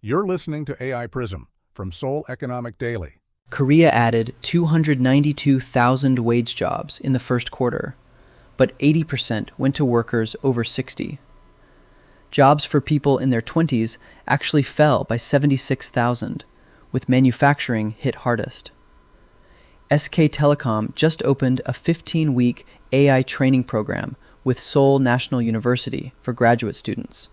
You're listening to AI Prism from Seoul Economic Daily. Korea added 292,000 wage jobs in the first quarter, but 80% went to workers over 60. Jobs for people in their 20s actually fell by 76,000, with manufacturing hit hardest. SK Telecom just opened a 15-week AI training program with Seoul National University for graduate students.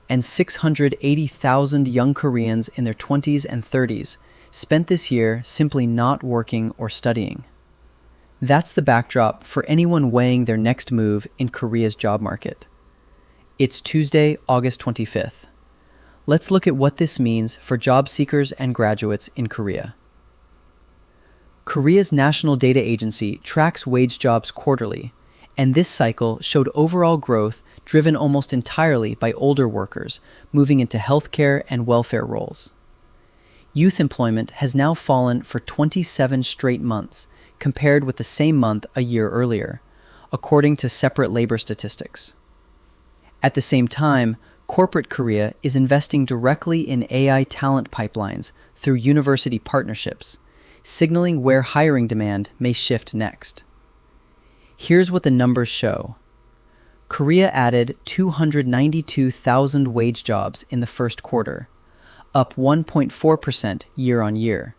And 680,000 young Koreans in their 20s and 30s spent this year simply not working or studying. That's the backdrop for anyone weighing their next move in Korea's job market. It's Tuesday, August 25th. Let's look at what this means for job seekers and graduates in Korea. Korea's National Data Agency tracks wage jobs quarterly, and this cycle showed overall growth driven almost entirely by older workers moving into healthcare and welfare roles. Youth employment has now fallen for 27 straight months, compared with the same month a year earlier, according to separate labor statistics. At the same time, corporate Korea is investing directly in AI talent pipelines through university partnerships, signaling where hiring demand may shift next. Here's what the numbers show. Korea added 292,000 wage jobs in the first quarter, up 1.4% year-on-year,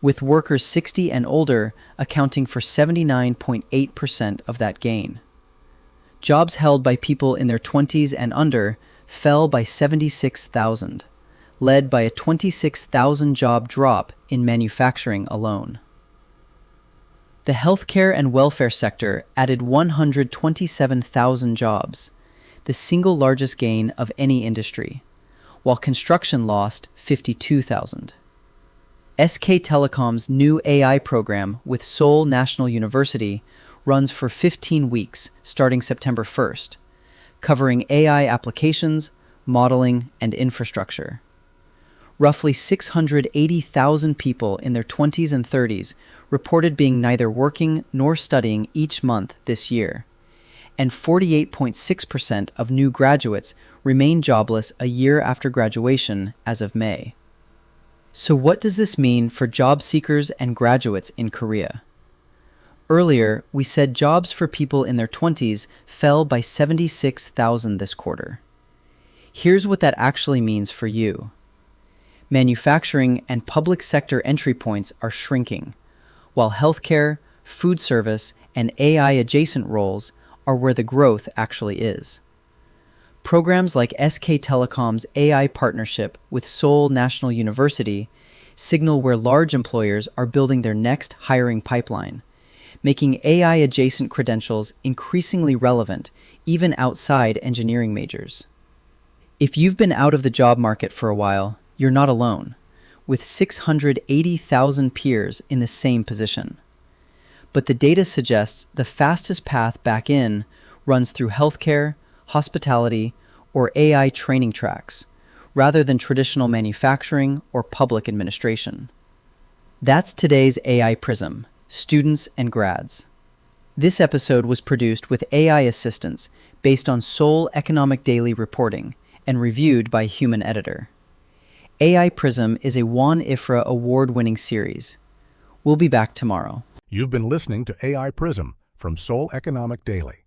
with workers 60 and older accounting for 79.8% of that gain. Jobs held by people in their 20s and under fell by 76,000, led by a 26,000 job drop in manufacturing alone. The healthcare and welfare sector added 127,000 jobs, the single largest gain of any industry, while construction lost 52,000. SK Telecom's new AI program with Seoul National University runs for 15 weeks starting September 1st, covering AI applications, modeling, and infrastructure. Roughly 680,000 people in their 20s and 30s reported being neither working nor studying each month this year, and 48.6% of new graduates remain jobless a year after graduation as of May. So what does this mean for job seekers and graduates in Korea? Earlier, we said jobs for people in their 20s fell by 76,000 this quarter. Here's what that actually means for you. Manufacturing and public sector entry points are shrinking, while healthcare, food service, and AI-adjacent roles are where the growth actually is. Programs like SK Telecom's AI partnership with Seoul National University signal where large employers are building their next hiring pipeline, making AI-adjacent credentials increasingly relevant even outside engineering majors. If you've been out of the job market for a while, you're not alone, with 680,000 peers in the same position. But the data suggests the fastest path back in runs through healthcare, hospitality, or AI training tracks, rather than traditional manufacturing or public administration. That's today's AI Prism, students and grads. This episode was produced with AI assistance based on Seoul Economic Daily reporting and reviewed by a human editor. AI Prism is a Juan Ifra award-winning series. We'll be back tomorrow. You've been listening to AI Prism from Seoul Economic Daily.